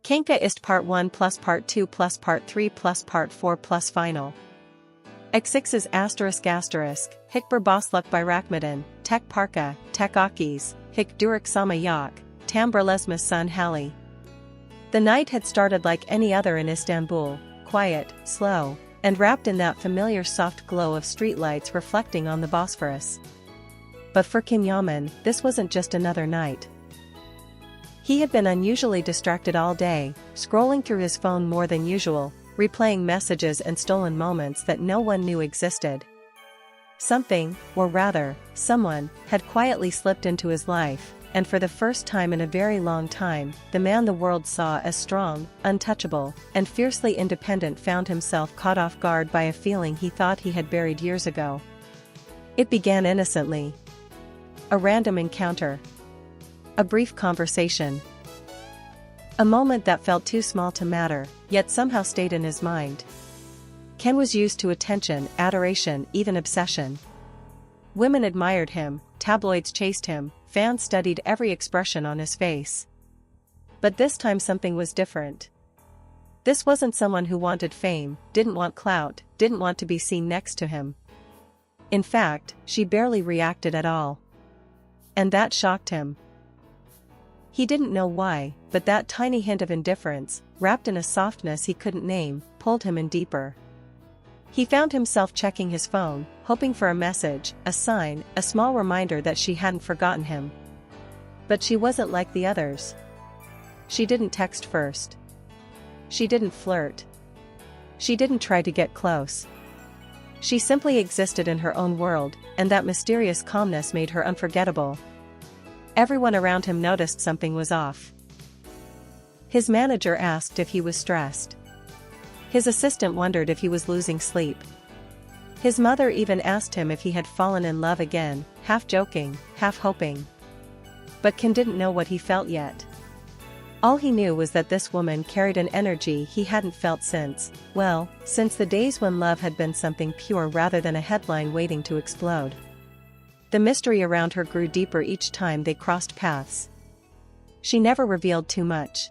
Kanka ist Part 1 plus Part 2 plus Part 3 plus Part 4 plus Final. X6's Hick Berbosluk by Rakmadan, Tek Parka, Tek Akis, Hick Durik Sama Yak, Tamberlesmas Sun Hali. The night had started like any other in Istanbul, quiet, slow, and wrapped in that familiar soft glow of streetlights reflecting on the Bosphorus. But for Can Yaman, this wasn't just another night. He had been unusually distracted all day, scrolling through his phone more than usual, replaying messages and stolen moments that no one knew existed. Something, or rather, someone, had quietly slipped into his life, and for the first time in a very long time, the man the world saw as strong, untouchable, and fiercely independent found himself caught off guard by a feeling he thought he had buried years ago. It began innocently. A random encounter. A brief conversation. A moment that felt too small to matter, yet somehow stayed in his mind. Ken was used to attention, adoration, even obsession. Women admired him, tabloids chased him, fans studied every expression on his face. But this time something was different. This wasn't someone who wanted fame, didn't want clout, didn't want to be seen next to him. In fact, she barely reacted at all. And that shocked him. He didn't know why, but that tiny hint of indifference, wrapped in a softness he couldn't name, pulled him in deeper. He found himself checking his phone, hoping for a message, a sign, a small reminder that she hadn't forgotten him. But she wasn't like the others. She didn't text first. She didn't flirt. She didn't try to get close. She simply existed in her own world, and that mysterious calmness made her unforgettable. Everyone around him noticed something was off. His manager asked if he was stressed. His assistant wondered if he was losing sleep. His mother even asked him if he had fallen in love again, half joking, half hoping. But Ken didn't know what he felt yet. All he knew was that this woman carried an energy he hadn't felt since the days when love had been something pure rather than a headline waiting to explode. The mystery around her grew deeper each time they crossed paths. She never revealed too much.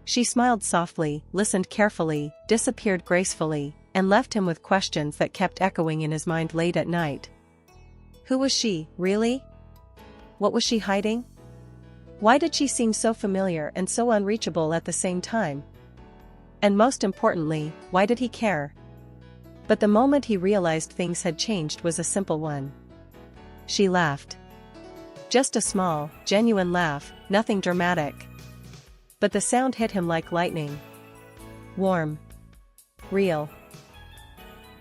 She smiled softly, listened carefully, disappeared gracefully, and left him with questions that kept echoing in his mind late at night. Who was she, really? What was she hiding? Why did she seem so familiar and so unreachable at the same time? And most importantly, why did he care? But the moment he realized things had changed was a simple one. She laughed. Just a small, genuine laugh, nothing dramatic. But the sound hit him like lightning. Warm. Real.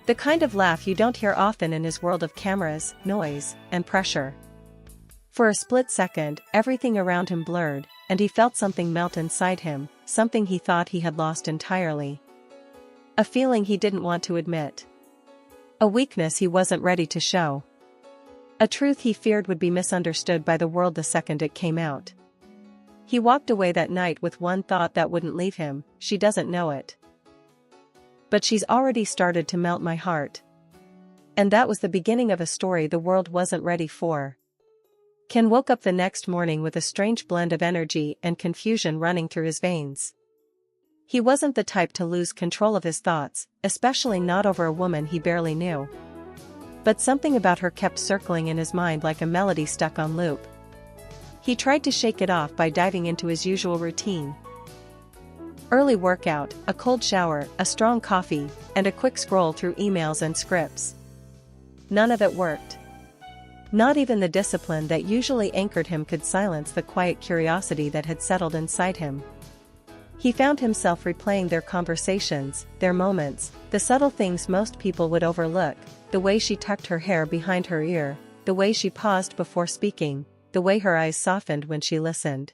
The kind of laugh you don't hear often in his world of cameras, noise, and pressure. For a split second, everything around him blurred, and he felt something melt inside him, something he thought he had lost entirely. A feeling he didn't want to admit. A weakness he wasn't ready to show. A truth he feared would be misunderstood by the world the second it came out. He walked away that night with one thought that wouldn't leave him: she doesn't know it. But she's already started to melt my heart. And that was the beginning of a story the world wasn't ready for. Ken woke up the next morning with a strange blend of energy and confusion running through his veins. He wasn't the type to lose control of his thoughts, especially not over a woman he barely knew. But something about her kept circling in his mind like a melody stuck on loop. He tried to shake it off by diving into his usual routine. Early workout, a cold shower, a strong coffee, and a quick scroll through emails and scripts. None of it worked. Not even the discipline that usually anchored him could silence the quiet curiosity that had settled inside him. He found himself replaying their conversations, their moments, the subtle things most people would overlook, the way she tucked her hair behind her ear, the way she paused before speaking, the way her eyes softened when she listened.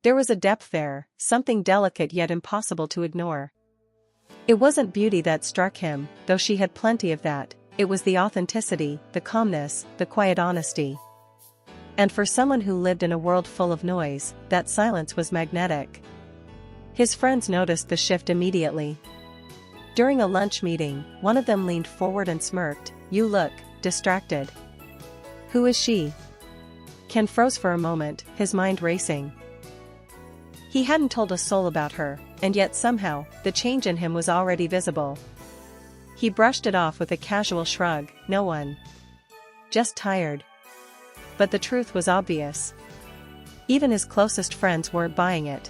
There was a depth there, something delicate yet impossible to ignore. It wasn't beauty that struck him, though she had plenty of that. It was the authenticity, the calmness, the quiet honesty. And for someone who lived in a world full of noise, that silence was magnetic. His friends noticed the shift immediately. During a lunch meeting, one of them leaned forward and smirked. "You look distracted." "Who is she?" Ken froze for a moment, his mind racing. He hadn't told a soul about her, and yet somehow, the change in him was already visible. He brushed it off with a casual shrug, no one. Just tired. But the truth was obvious. Even his closest friends weren't buying it.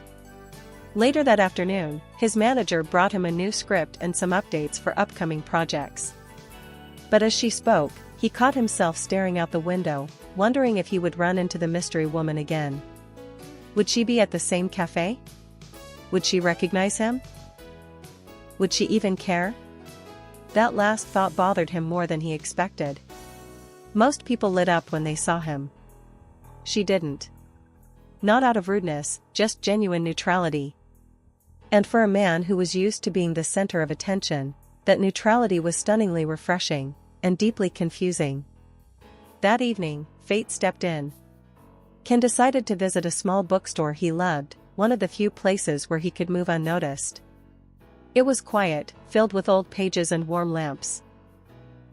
Later that afternoon, his manager brought him a new script and some updates for upcoming projects. But as she spoke, he caught himself staring out the window, wondering if he would run into the mystery woman again. Would she be at the same cafe? Would she recognize him? Would she even care? That last thought bothered him more than he expected. Most people lit up when they saw him. She didn't. Not out of rudeness, just genuine neutrality. And for a man who was used to being the center of attention, that neutrality was stunningly refreshing, and deeply confusing. That evening, fate stepped in. Ken decided to visit a small bookstore he loved, one of the few places where he could move unnoticed. It was quiet, filled with old pages and warm lamps.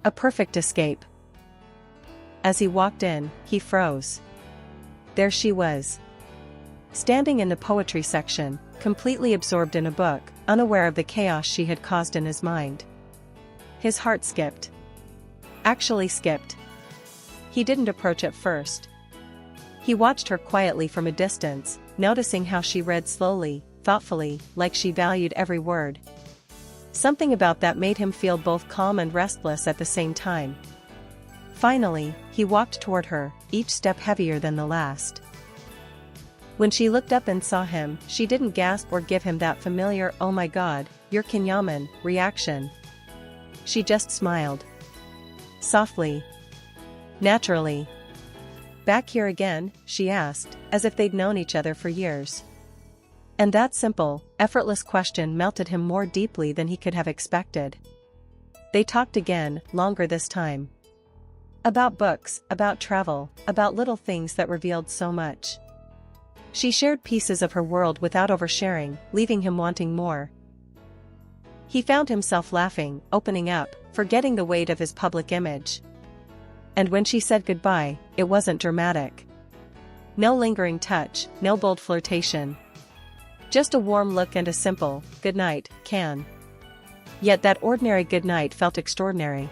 A perfect escape. As he walked in, he froze. There she was. Standing in the poetry section, completely absorbed in a book, unaware of the chaos she had caused in his mind. His heart skipped. Actually skipped. He didn't approach at first. He watched her quietly from a distance, noticing how she read slowly, thoughtfully, like she valued every word. Something about that made him feel both calm and restless at the same time. Finally, he walked toward her, each step heavier than the last. When she looked up and saw him, she didn't gasp or give him that familiar "oh my god, you're Can Yaman" reaction. She just smiled. Softly. Naturally. "Back here again?" she asked, as if they'd known each other for years. And that simple, effortless question melted him more deeply than he could have expected. They talked again, longer this time. About books, about travel, about little things that revealed so much. She shared pieces of her world without oversharing, leaving him wanting more. He found himself laughing, opening up, forgetting the weight of his public image. And when she said goodbye, it wasn't dramatic. No lingering touch, no bold flirtation. Just a warm look and a simple, "Good night, Can." Yet that ordinary goodnight felt extraordinary.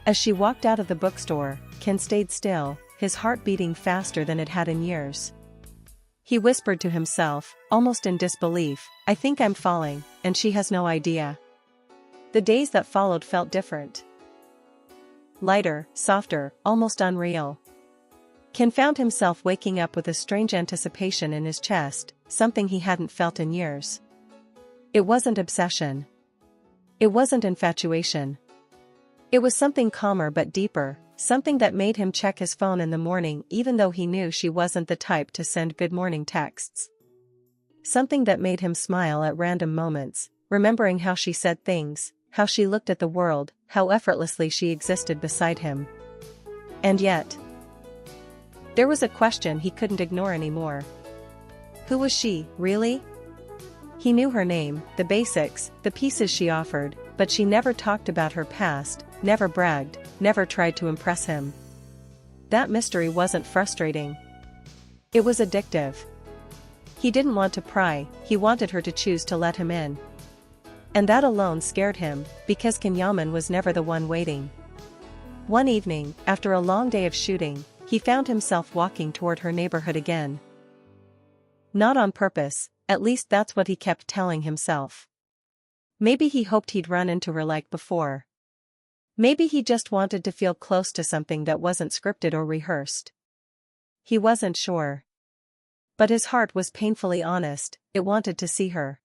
As she walked out of the bookstore, Ken stayed still, his heart beating faster than it had in years. He whispered to himself, almost in disbelief, "I think I'm falling, and she has no idea." The days that followed felt different. Lighter, softer, almost unreal. Ken found himself waking up with a strange anticipation in his chest, something he hadn't felt in years. It wasn't obsession. It wasn't infatuation. It was something calmer but deeper, something that made him check his phone in the morning even though he knew she wasn't the type to send good morning texts. Something that made him smile at random moments, remembering how she said things, how she looked at the world, how effortlessly she existed beside him. And yet, there was a question he couldn't ignore anymore. Who was she, really? He knew her name, the basics, the pieces she offered, but she never talked about her past, never bragged, never tried to impress him. That mystery wasn't frustrating. It was addictive. He didn't want to pry, he wanted her to choose to let him in. And that alone scared him, because Can Yaman was never the one waiting. One evening, after a long day of shooting, he found himself walking toward her neighborhood again. Not on purpose, at least that's what he kept telling himself. Maybe he hoped he'd run into her like before. Maybe he just wanted to feel close to something that wasn't scripted or rehearsed. He wasn't sure. But his heart was painfully honest, it wanted to see her.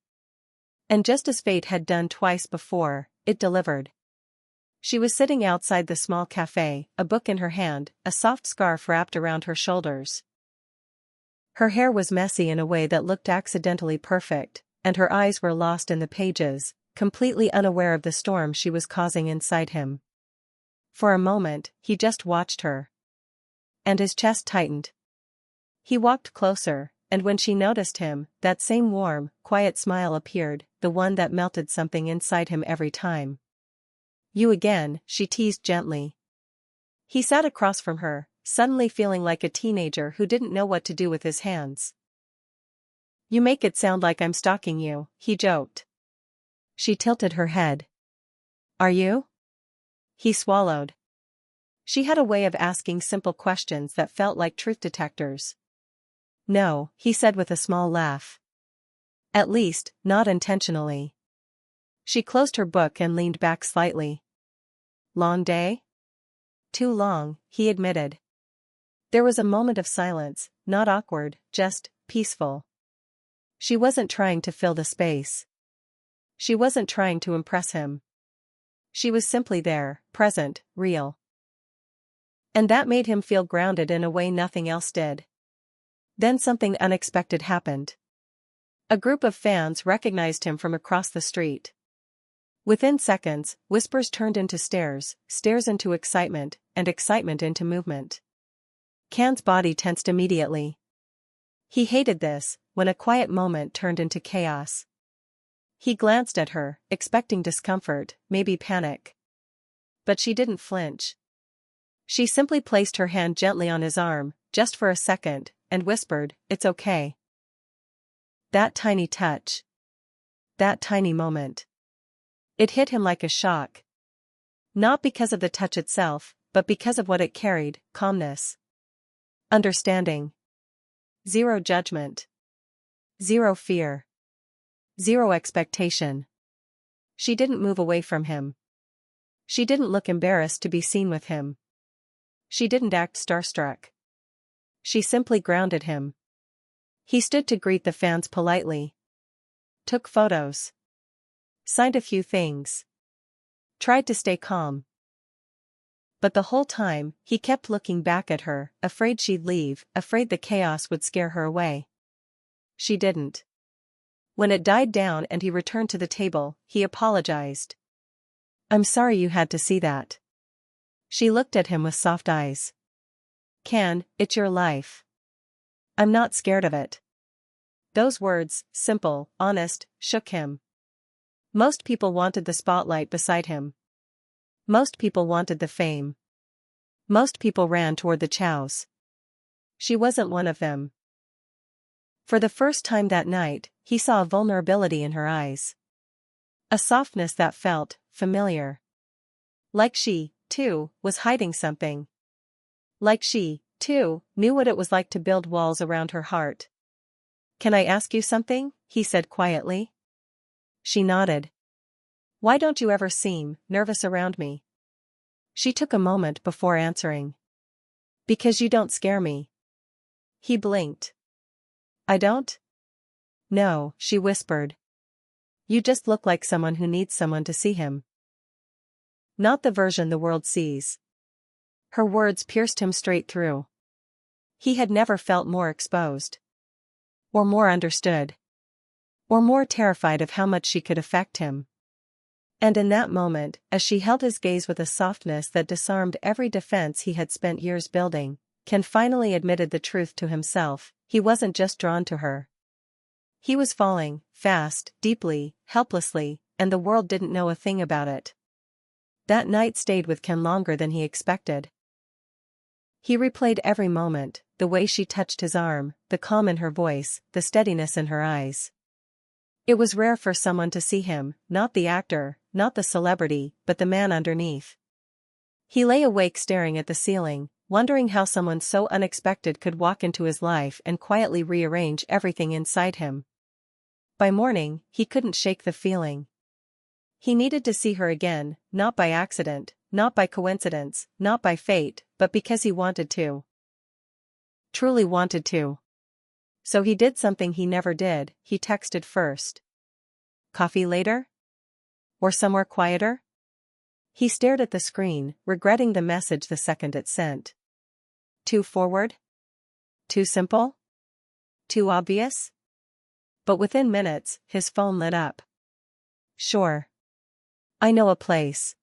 And just as fate had done twice before, it delivered. She was sitting outside the small cafe, a book in her hand, a soft scarf wrapped around her shoulders. Her hair was messy in a way that looked accidentally perfect, and her eyes were lost in the pages, completely unaware of the storm she was causing inside him. For a moment, he just watched her. And his chest tightened. He walked closer, and when she noticed him, that same warm, quiet smile appeared, the one that melted something inside him every time. "You again," she teased gently. He sat across from her, suddenly feeling like a teenager who didn't know what to do with his hands. You make it sound like I'm stalking you, he joked. She tilted her head. Are you? He swallowed. She had a way of asking simple questions that felt like truth detectors. No, he said with a small laugh. At least, not intentionally. She closed her book and leaned back slightly. Long day? Too long, he admitted. There was a moment of silence, not awkward, just peaceful. She wasn't trying to fill the space. She wasn't trying to impress him. She was simply there, present, real. And that made him feel grounded in a way nothing else did. Then something unexpected happened. A group of fans recognized him from across the street. Within seconds, whispers turned into stares, stares into excitement, and excitement into movement. Can's body tensed immediately. He hated this, when a quiet moment turned into chaos. He glanced at her, expecting discomfort, maybe panic. But she didn't flinch. She simply placed her hand gently on his arm, just for a second, and whispered, "It's okay." That tiny touch. That tiny moment. It hit him like a shock. Not because of the touch itself, but because of what it carried: calmness. Understanding. Zero judgment. Zero fear. Zero expectation. She didn't move away from him. She didn't look embarrassed to be seen with him. She didn't act starstruck. She simply grounded him. He stood to greet the fans politely. Took photos. Signed a few things. Tried to stay calm. But the whole time, he kept looking back at her, afraid she'd leave, afraid the chaos would scare her away. She didn't. When it died down and he returned to the table, he apologized. "I'm sorry you had to see that." She looked at him with soft eyes. "Can, it's your life. I'm not scared of it." Those words, simple, honest, shook him. Most people wanted the spotlight beside him. Most people wanted the fame. Most people ran toward the chows. She wasn't one of them. For the first time that night, he saw a vulnerability in her eyes. A softness that felt familiar. Like she, too, was hiding something. Like she, too, knew what it was like to build walls around her heart. "Can I ask you something?" he said quietly. She nodded. "Why don't you ever seem nervous around me?" She took a moment before answering. "Because you don't scare me." He blinked. "I don't?" "No," she whispered. "You just look like someone who needs someone to see him. Not the version the world sees." Her words pierced him straight through. He had never felt more exposed. Or more understood. Or more terrified of how much she could affect him. And in that moment, as she held his gaze with a softness that disarmed every defense he had spent years building, Can finally admitted the truth to himself: he wasn't just drawn to her. He was falling, fast, deeply, helplessly, and the world didn't know a thing about it. That night stayed with Ken longer than he expected. He replayed every moment, the way she touched his arm, the calm in her voice, the steadiness in her eyes. It was rare for someone to see him, not the actor, not the celebrity, but the man underneath. He lay awake staring at the ceiling, wondering how someone so unexpected could walk into his life and quietly rearrange everything inside him. By morning, he couldn't shake the feeling. He needed to see her again, not by accident, not by coincidence, not by fate, but because he wanted to. Truly wanted to. So he did something he never did: he texted first. "Coffee later? Or somewhere quieter?" He stared at the screen, regretting the message the second it sent. Too forward? Too simple? Too obvious? But within minutes, his phone lit up. "Sure. I know a place."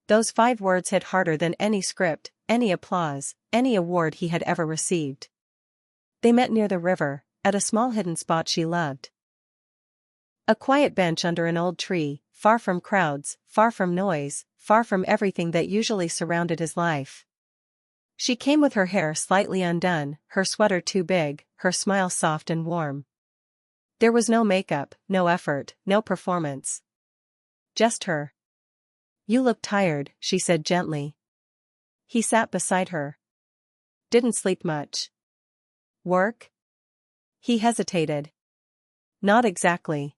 Those 5 words hit harder than any script, any applause, any award he had ever received. They met near the river, at a small hidden spot she loved. A quiet bench under an old tree, far from crowds, far from noise, far from everything that usually surrounded his life. She came with her hair slightly undone, her sweater too big, her smile soft and warm. There was no makeup, no effort, no performance. Just her. You look tired, she said gently. He sat beside her. Didn't sleep much. Work? He hesitated. Not exactly.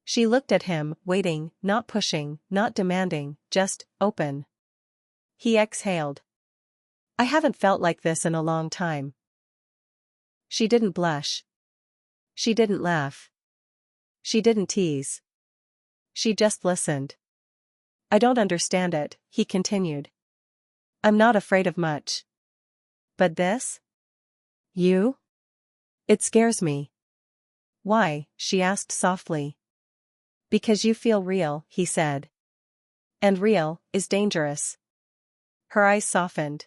She looked at him, waiting, not pushing, not demanding, just open. He exhaled. I haven't felt like this in a long time. She didn't blush. She didn't laugh. She didn't tease. She just listened. I don't understand it, he continued. I'm not afraid of much. But this? You? It scares me. Why? She asked softly. Because you feel real, he said. And real is dangerous. Her eyes softened.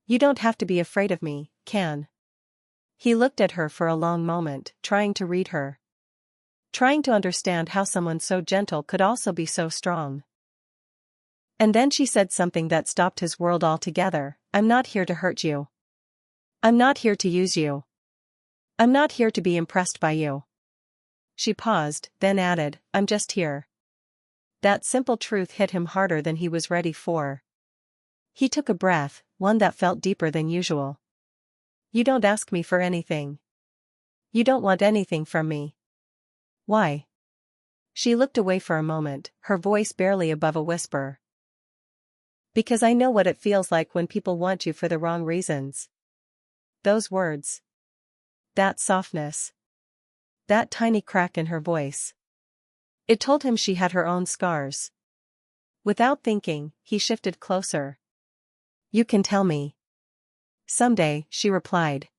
You don't have to be afraid of me, Can. He looked at her for a long moment, trying to read her. Trying to understand how someone so gentle could also be so strong. And then she said something that stopped his world altogether. I'm not here to hurt you. I'm not here to use you. I'm not here to be impressed by you. She paused, then added, I'm just here. That simple truth hit him harder than he was ready for. He took a breath, one that felt deeper than usual. You don't ask me for anything. You don't want anything from me. Why? She looked away for a moment, her voice barely above a whisper. Because I know what it feels like when people want you for the wrong reasons. Those words. That softness. That tiny crack in her voice. It told him she had her own scars. Without thinking, he shifted closer. You can tell me. Someday, she replied.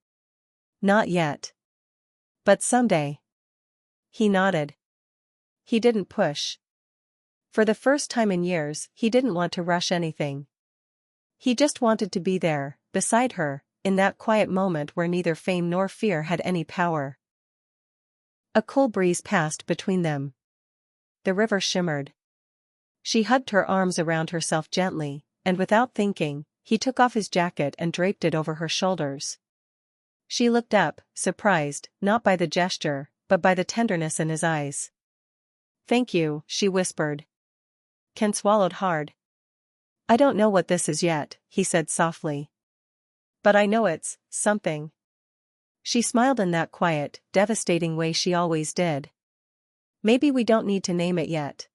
Not yet. But someday. He nodded. He didn't push. For the first time in years, he didn't want to rush anything. He just wanted to be there, beside her, in that quiet moment where neither fame nor fear had any power. A cool breeze passed between them. The river shimmered. She hugged her arms around herself gently, and without thinking, he took off his jacket and draped it over her shoulders. She looked up, surprised, not by the gesture, but by the tenderness in his eyes. Thank you, she whispered. Ken swallowed hard. I don't know what this is yet, he said softly. But I know it's something. She smiled in that quiet, devastating way she always did. Maybe we don't need to name it yet.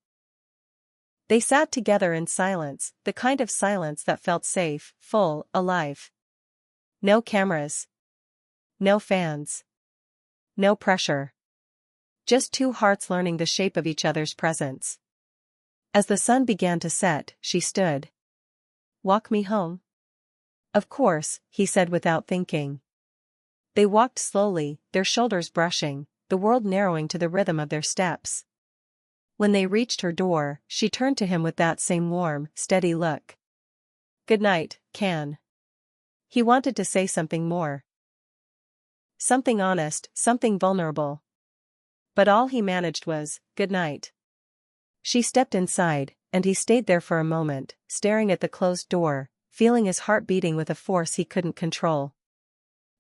They sat together in silence, the kind of silence that felt safe, full, alive. No cameras. No fans. No pressure. Just two hearts learning the shape of each other's presence. As the sun began to set, she stood. Walk me home? Of course, he said without thinking. They walked slowly, their shoulders brushing, the world narrowing to the rhythm of their steps. When they reached her door, she turned to him with that same warm, steady look. Good night, Can. He wanted to say something more. Something honest, something vulnerable. But all he managed was, good night. She stepped inside, and he stayed there for a moment, staring at the closed door, feeling his heart beating with a force he couldn't control.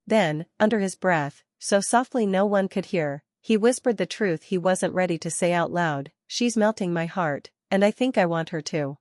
Then, under his breath, so softly no one could hear, he whispered the truth he wasn't ready to say out loud, she's melting my heart, and I think I want her to.